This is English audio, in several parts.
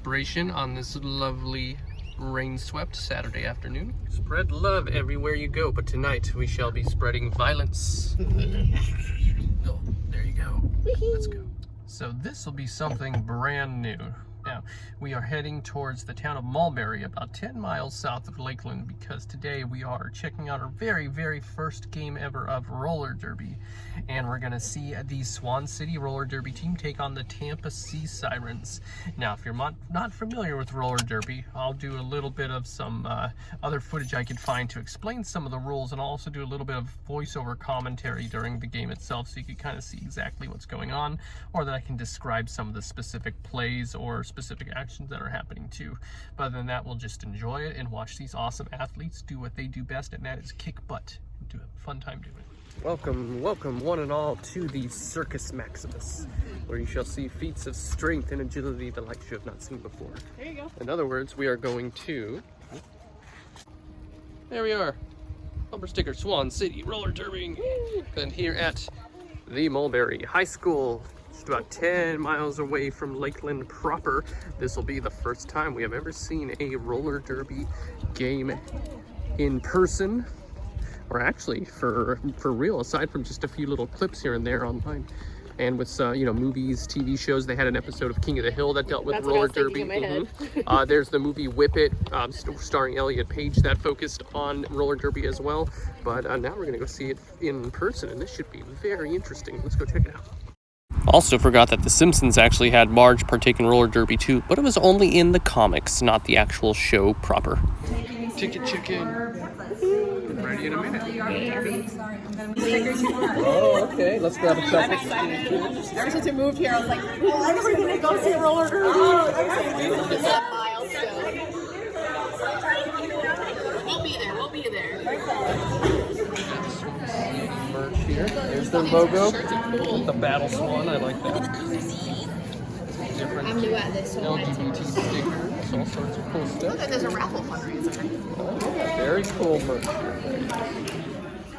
inspiration on this lovely rain-swept Saturday afternoon. Spread love everywhere you go, but tonight we shall be spreading violence. Oh, there you go. Let's go. So this will be something brand new. Now, we are heading towards the town of Mulberry, about 10 miles south of Lakeland, because today we are checking out our very, very first game ever of roller derby. And we're going to see the Swan City roller derby team take on the Tampa Sea Sirens. Now, if you're not familiar with roller derby, I'll do a little bit of some other footage I could find to explain some of the rules, and I'll also do a little bit of voiceover commentary during the game itself, so you can kind of see exactly what's going on, or that I can describe some of the specific plays or specific actions that are happening too. But other than that, we'll just enjoy it and watch these awesome athletes do what they do best, and that is kick butt. Do a fun time doing it. Welcome, welcome one and all to the Circus Maximus, where you shall see feats of strength and agility the likes you have not seen before. There you go. In other words, we are going to... There we are. Bumper sticker Swan City roller derby. And here at the Mulberry High School, just about 10 miles away from Lakeland proper. This will be the first time we have ever seen a roller derby game in person, or actually for real, aside from just a few little clips here and there online. And with movies, TV shows, they had an episode of King of the Hill that dealt with roller derby. There's the movie Whip It, starring Elliot Page, that focused on roller derby as well. But now we're gonna go see it in person, and this should be very interesting. Let's go check it out. Also forgot that The Simpsons actually had Marge partake in roller derby too, but it was only in the comics, not the actual show proper. Ticket chicken. Ready in a minute. Oh, okay. Let's grab a couple. Ever since we moved here, I was like, well, I'm never going to go see a roller derby. It's that milestone. We'll be there. We'll be there. Merch here. There's the logo. The Battle Swan. I like that. Different I'm new at this, so LGBT stickers, all sorts of cool stuff. look, there's a raffle fundraiser. Oh, very cool merch.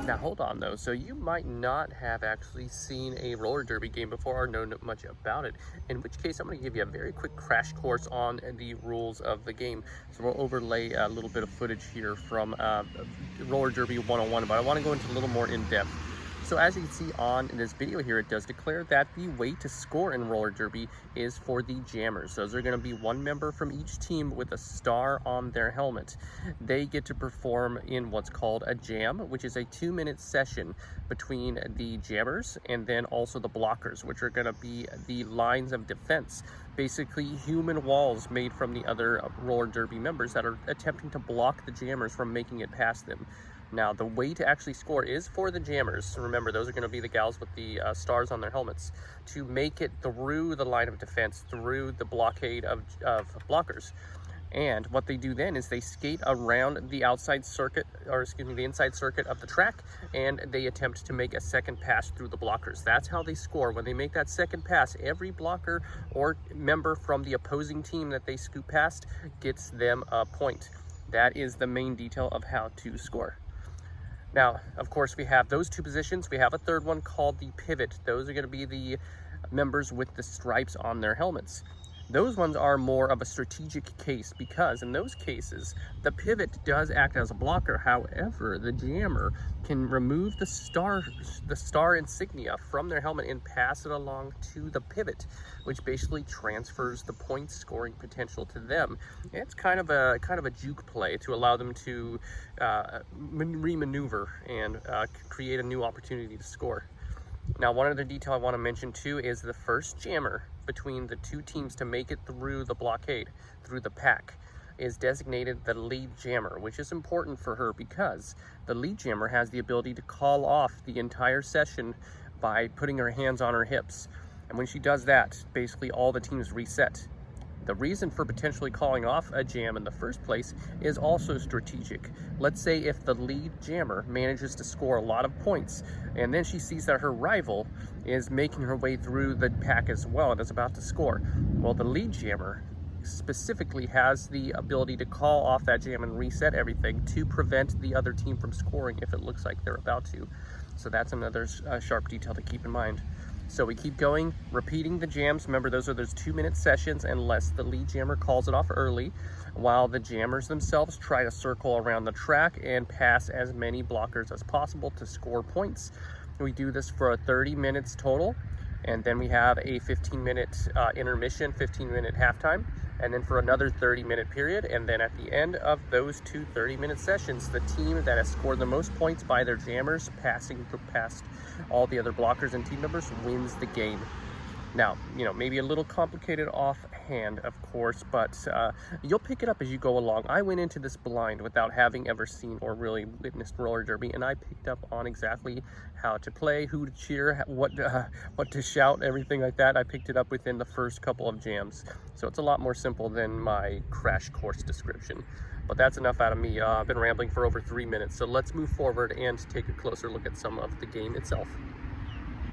Now hold on though, so you might not have actually seen a roller derby game before or know much about it, in which case I'm going to give you a very quick crash course on the rules of the game. So we'll overlay a little bit of footage here from Roller Derby 101, but I want to go into a little more in-depth. So as you can see on this video here, it does declare that the way to score in roller derby is for the jammers. Those are going to be one member from each team with a star on their helmet. They get to perform in what's called a jam, which is a 2-minute session between the jammers and then also the blockers, which are going to be the lines of defense. Basically human walls made from the other roller derby members that are attempting to block the jammers from making it past them. Now, the way to actually score is for the jammers. So remember, those are going to be the gals with the stars on their helmets, to make it through the line of defense, through the blockade of blockers. And what they do then is they skate around the outside circuit, or excuse me, the inside circuit of the track, and they attempt to make a second pass through the blockers. That's how they score. When they make that second pass, every blocker or member from the opposing team that they scoop past gets them a point. That is the main detail of how to score. Now, of course, we have those two positions. We have a third one called the pivot. Those are going to be the members with the stripes on their helmets. Those ones are more of a strategic case, because in those cases, the pivot does act as a blocker. However, the jammer can remove the star insignia from their helmet and pass it along to the pivot, which basically transfers the point scoring potential to them. And it's kind of a juke play to allow them to remaneuver and create a new opportunity to score. Now, one other detail I want to mention too is the first jammer between the two teams to make it through the blockade, through the pack, is designated the lead jammer, which is important for her because the lead jammer has the ability to call off the entire session by putting her hands on her hips. And when she does that, basically all the teams reset. The reason for potentially calling off a jam in the first place is also strategic. Let's say if the lead jammer manages to score a lot of points, and then she sees that her rival is making her way through the pack as well and is about to score. Well, the lead jammer specifically has the ability to call off that jam and reset everything to prevent the other team from scoring if it looks like they're about to. So that's another sharp detail to keep in mind. So we keep going, repeating the jams. Remember, those are those 2-minute sessions unless the lead jammer calls it off early, while the jammers themselves try to circle around the track and pass as many blockers as possible to score points. We do this for 30 minutes total, and then we have a 15-minute intermission, 15-minute halftime, and then for another 30-minute period. And then at the end of those two 30-minute sessions, the team that has scored the most points by their jammers passing past all the other blockers and team members wins the game. Now, maybe a little complicated offhand, of course, but you'll pick it up as you go along. I went into this blind without having ever seen or really witnessed roller derby, and I picked up on exactly how to play, who to cheer, what to shout, everything like that. I picked it up within the first couple of jams. So it's a lot more simple than my crash course description. But that's enough out of me. I've been rambling for over 3 minutes, so let's move forward and take a closer look at some of the game itself.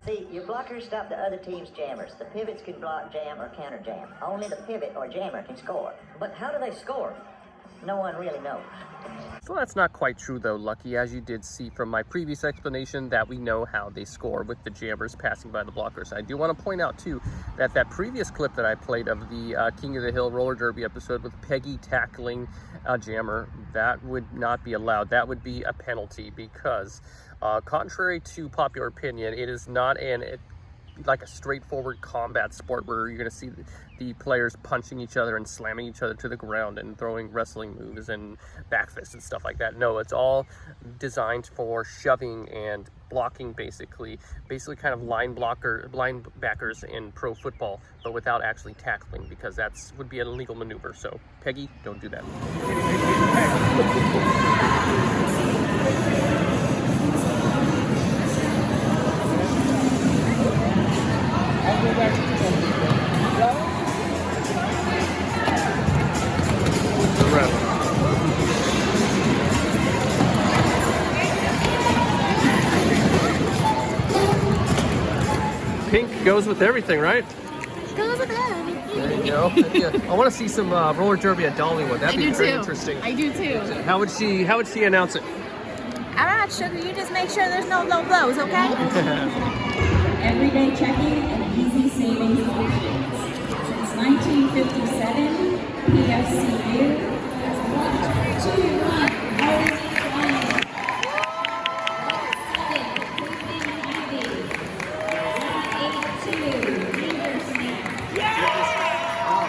See, your blockers stop the other team's jammers. The pivots can block, jam, or counter jam. Only the pivot or jammer can score. But how do they score? No one really knows. So that's not quite true though, Lucky, as you did see from my previous explanation that we know how they score with the jammers passing by the blockers. I do want to point out too that previous clip that I played of the King of the Hill roller derby episode with Peggy tackling a jammer, that would not be allowed. That would be a penalty because contrary to popular opinion, it is not like a straightforward combat sport where you're going to see the players punching each other and slamming each other to the ground and throwing wrestling moves and backfists and stuff like that. No, it's all designed for shoving and blocking, basically kind of linebackers in pro football, but without actually tackling, because would be an illegal maneuver. So Peggy, don't do that. Pink goes with everything, right? Goes with everything. There you go. I want to see some roller derby at Dollywood. That'd be very interesting. I do too. How would she announce it? All right, sugar, you just make sure there's no low blows, okay? Everyday checking and easy savings options. Since 1957, PFCU has 1, 2, 1, always flying. 'em.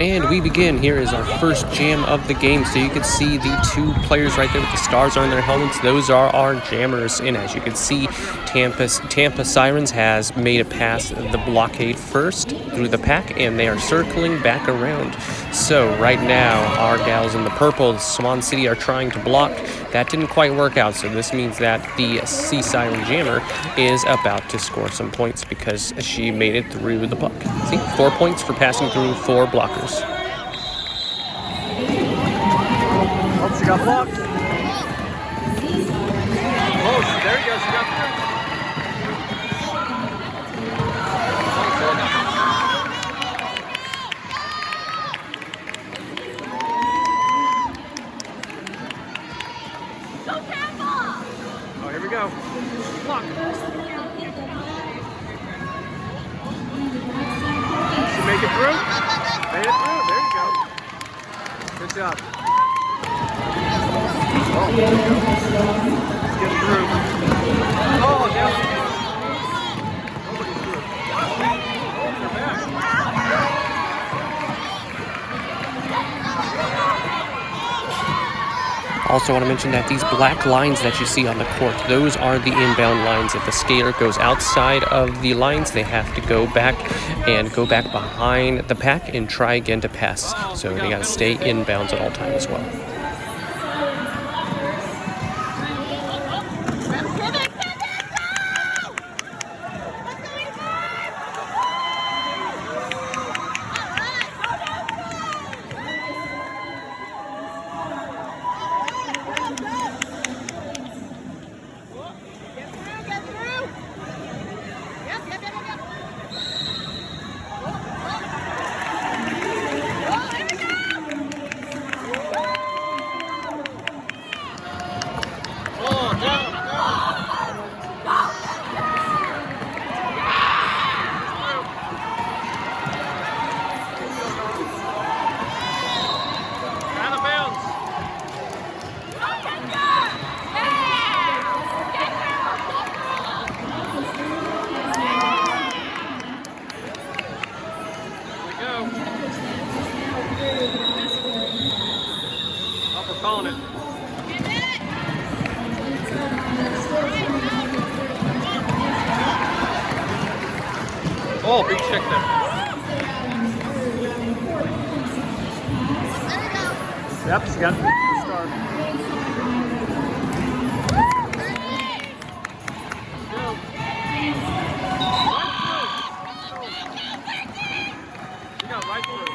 And we begin. Here is our first jam of the game. So you can see the two players right there with the stars on their helmets. Those are our jammers. And as you can see, Tampa Sirens has made it past the blockade first through the pack, and they are circling back around. So right now, our gals in the purple, Swan City, are trying to block. That didn't quite work out, so this means that the Sea Siren jammer is about to score some points because she made it through the puck. See, 4 points for passing through 4 blockers. Oh, she got blocked. Oh, there you go, she got through. Oh, here we go. Block. through. Made it through. There you go. Good job. Oh, there you go. Let's get through. Oh, down. Nobody's through. Oh, they're back. Also want to mention that these black lines that you see on the court, those are the inbound lines. If the skater goes outside of the lines, they have to go back behind the pack and try again to pass. So they got to stay inbounds at all times as well. Calling it. Oh, big check there. Yep, she got the star. She got right through.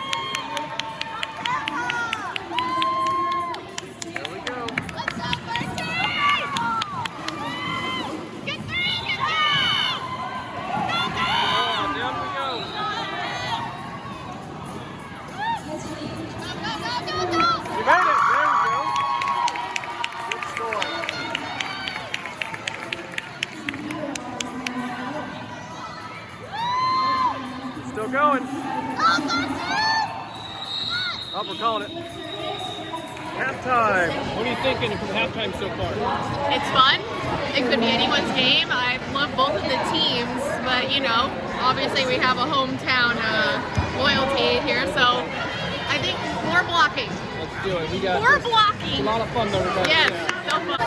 Still going. Oh, we're calling it. Halftime. What are you thinking from halftime so far? It's fun. It could be anyone's game. I love both of the teams, but you know, obviously we have a hometown loyalty here, so I think more blocking. Let's do it. We got more blocking. It's a lot of fun though. Yes, so fun.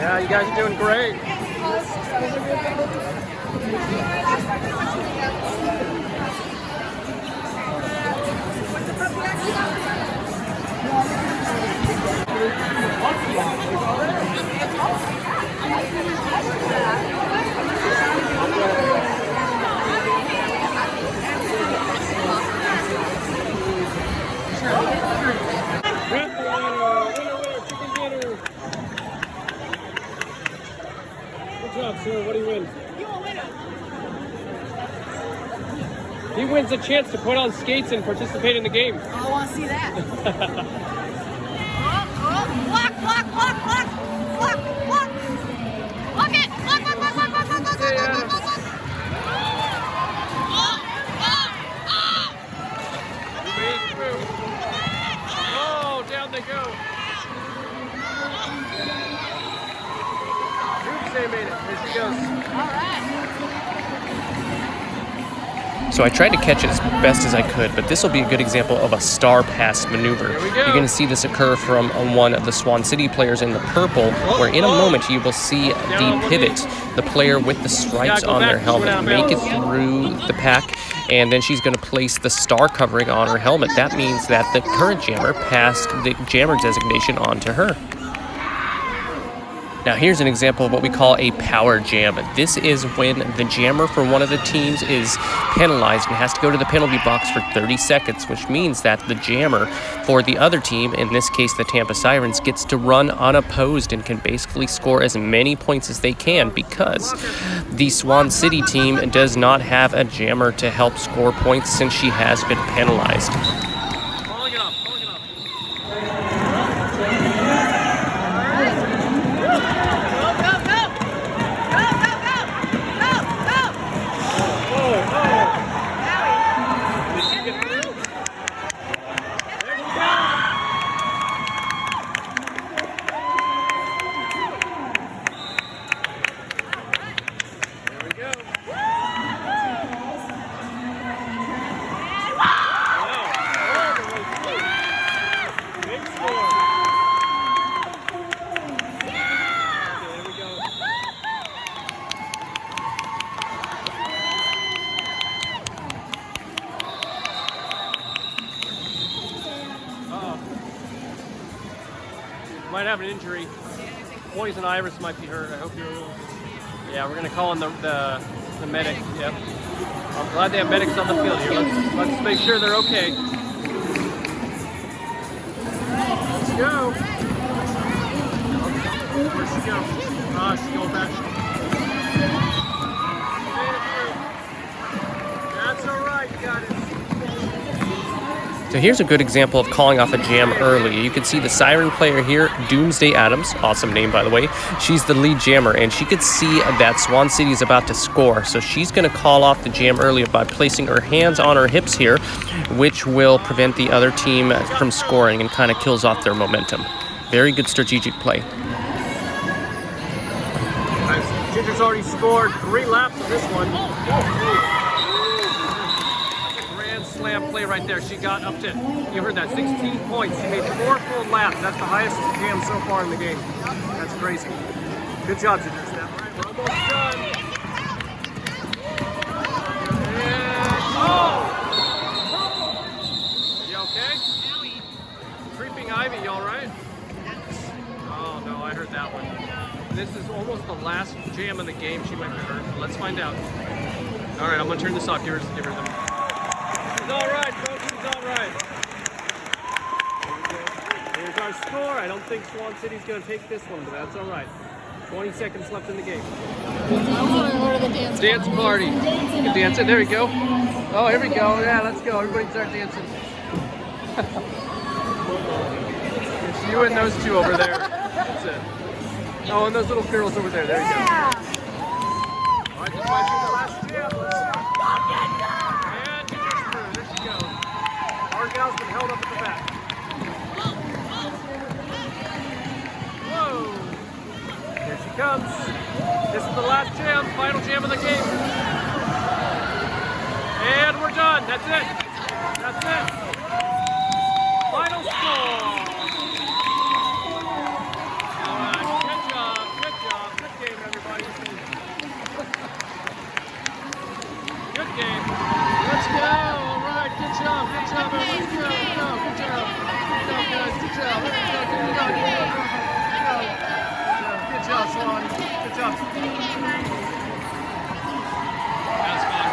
Yeah, you guys are doing great. Good job, sir. What do you win? He wins a chance to put on skates and participate in the game. I want to see that. Block, block, block, block, block, block. Block it. Block, block, block, block, block, block, block, block, block, block. He made it through. Oh, down they go. They made it. Here she goes. All right. So I tried to catch it as best as I could, but this will be a good example of a star pass maneuver. You're going to see this occur from one of the Swan City players in the purple, where in a moment you will see the pivot, the player with the stripes on their helmet, make it through the pack, and then she's going to place the star covering on her helmet. That means that the current jammer passed the jammer designation on to her. Now here's an example of what we call a power jam. This is when the jammer for one of the teams is penalized and has to go to the penalty box for 30 seconds, which means that the jammer for the other team, in this case the Tampa Sirens, gets to run unopposed and can basically score as many points as they can because the Swan City team does not have a jammer to help score points since she has been penalized. might have an injury. Poison Iris might be hurt. I hope you're. Yeah, we're gonna call in the medic. Yep. I'm glad they have medics on the field here. Let's make sure they're okay. Let's go. Where'd she go? She's going back. That's all right. You got it. So here's a good example of calling off a jam early. You can see the Siren player here, Doomsday Adams, awesome name by the way. She's the lead jammer, and she could see that Swan City is about to score. So she's going to call off the jam early by placing her hands on her hips here, which will prevent the other team from scoring and kind of kills off their momentum. Very good strategic play. Ginger's already scored 3 laps of this one. Slam play right there. She got up to, you heard that, 16 points. She made 4 full laps. That's the highest jam so far in the game. That's crazy. Good job, Ginger. We're almost done. And, you okay? Creeping Ivy, you all right? Oh no, I heard that one. This is almost the last jam of the game. She might be hurt. Let's find out. All right, I'm gonna turn this off. Give her them. She's all right, folks. She's all right. Here's our score. I don't think Swan City's going to take this one, but that's all right. 20 seconds left in the game. I want to order the dance party. You can dance it. There we go. Oh, here we go. Yeah, let's go. Everybody start dancing. It's you and those two over there. That's it. Oh, and those little girls over there. There you go. All right, this might be the last jam. Let's see. Our gal's been held up at the back. Whoa! Here she comes. This is the last jam, final jam of the game. And we're done. That's it. That's it. Final score. All right. Good job. Good job. Good game, everybody. Good game. Let's go. Good job, everybody. Good job. Good job, guys. Good job. Good job, Swan. Good job. That's fun.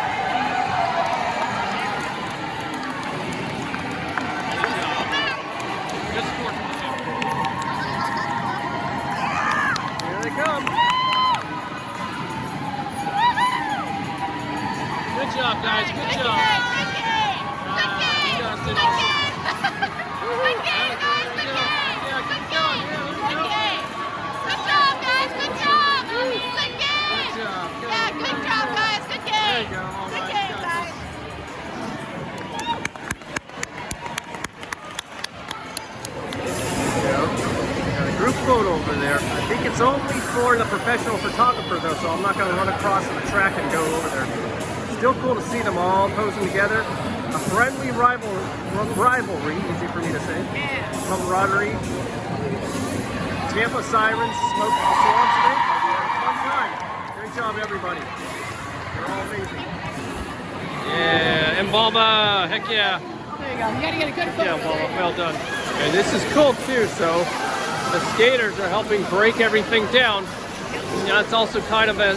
Good job. Good sport from the team. Here they come. Good job, guys. Good job. Photo over there. I think it's only for the professional photographer though, so I'm not going to run across the track and go over there. Still cool to see them all posing together. A friendly rivalry, easy for me to say. Camaraderie. Tampa Sirens smoke the Swan today. Fun time. Great job, everybody. They're all amazing. Yeah, and Balba, heck yeah. There you go. You gotta get a good photo. Yeah, well done. And this is cool too, so the skaters are helping break everything down. That's also kind of a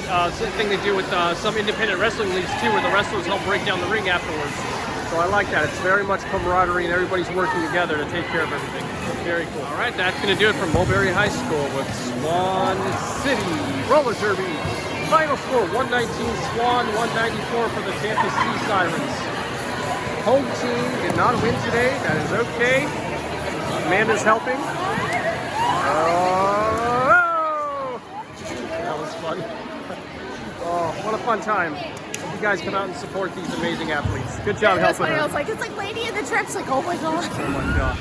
thing they do with some independent wrestling leagues too, where the wrestlers help break down the ring afterwards. So I like that. It's very much camaraderie and everybody's working together to take care of everything. Very cool. All right, that's going to do it from Mulberry High School with Swan City Roller Derby. Final score, 119 Swan, 194 for the Tampa Sea Sirens. Home team did not win today. That is okay. Amanda's helping. Oh! That was fun. Oh, what a fun time. Hope you guys come out and support these amazing athletes. Good job helping her. I was like, it's like Lady in the Trips, like, oh my god. Oh my god.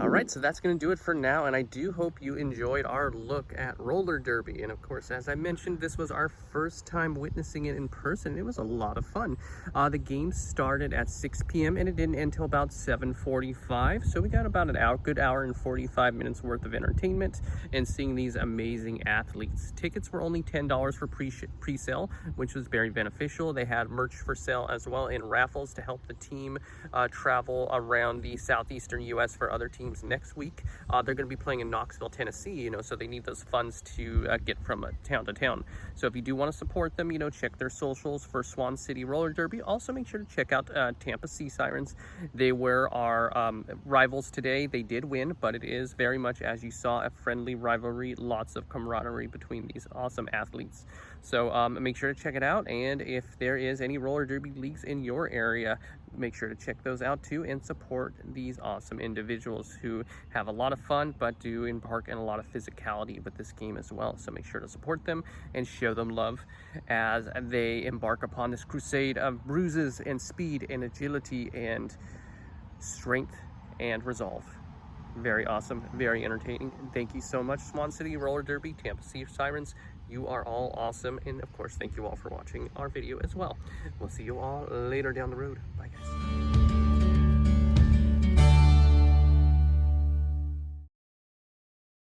All right, so that's going to do it for now, and I do hope you enjoyed our look at roller derby. And of course, as I mentioned, this was our first time witnessing it in person. It was a lot of fun. The game started at 6 p.m. and it didn't end until about 7:45. So we got about an hour, good hour and 45 minutes worth of entertainment and seeing these amazing athletes. Tickets were only $10 for pre-sale, which was very beneficial. They had merch for sale as well and raffles to help the team travel around the southeastern U.S. for other teams next week. They're going to be playing in Knoxville, Tennessee, you know, so they need those funds to get from town to town. So if you do want to support them, you know, check their socials for Swan City Roller Derby. Also make sure to check out Tampa Sea Sirens. They were our rivals today. They did win, but it is very much, as you saw, a friendly rivalry, lots of camaraderie between these awesome athletes. So make sure to check it out, and if there is any roller derby leagues in your area, make sure to check those out too and support these awesome individuals who have a lot of fun but do embark in a lot of physicality with this game as well. So make sure to support them and show them love as they embark upon this crusade of bruises and speed and agility and strength and resolve. Very awesome, very entertaining. Thank you so much, Swan City Roller Derby, Tampa Sea Sirens. You are all awesome, and of course, thank you all for watching our video as well. We'll see you all later down the road. Bye, guys.